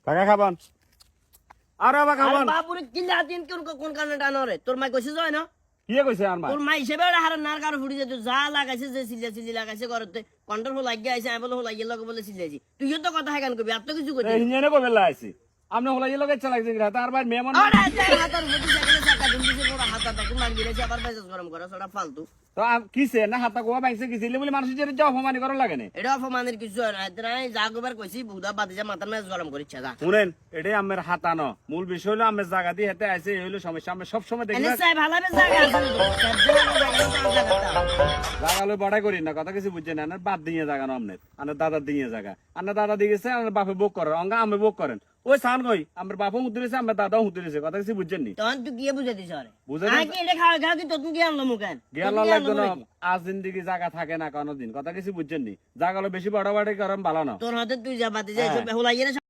টাকা খাবান আর আবার খাবান বাপুরে কিলা দিন কোন কারণে টানরে তোর মাই কইছে যায় না কি কইছে আর মা তোর মাই হিসেবে হার নার কারো ফুটি যেত যা লাগাইছে যে সিলি লাগাইছে ঘরতে কন্ট্রোল হল লাগিয়ে আইছে আমি বলে হল লাগিয়ে লগে বলে সিলাইছি তুইও তো কথা হেগান কবি আর তো কিছু কই হিঞ্জনে কবে লাইছি আপনি হলাই লগে চালাইছে তার ভাই মেমন আরে হাতার মধ্যে যেখানে চাকা ঢুকিছে পুরো হাতাটাকে মার গিরেছে আবার মেজাজ গরম করে সেটা ফালতু তো কিছে না হাতা কোয়া বাইছে কিছিলে বলে মানুষ যে অপমান করা লাগে না এটা অপমানের কিছু হয় না এতরাই যা গোবার কইছি বুদা বাদি যা মাথার মেজাজ গরম করিচ্ছে যা শুনেন এটাই আমের হাতানো মূল বিষয় হলো আমের জায়গা দিয়ে হেতে আইছে এই হলো সমস্যা আমি সব সময় দেখি এনে সাহেব ভালো জায়গা আছে জায়গা লই বড়াই করি না কথা কিছু বুঝছেন না বাদ দিয়ে জায়গা না আমনের আনার দাদার দিয়ে জায়গা আনার দাদা দিয়ে গেছে আমার বাপে বুক করে অঙ্গা আমি বুক করেন ওই সান কই আমার বাপও হুদরেছে আমার দাদাও হুদরেছে কথা কিছু বুঝছেন নি তখন তুই গিয়ে বুঝে দিছ আরে বুঝে আগে এটা খাওয়া খাওয়া কি তোর কি আনলো মুখেন গেল লাগতো না আজ জিন্দিগি জায়গা থাকে না কোনোদিন কথা কিছু বুঝছেন নি জায়গা বেশি বড় বড় করেন ভালো না তোর হাতে তুই যা বাতি যাই সব হলাইয়ে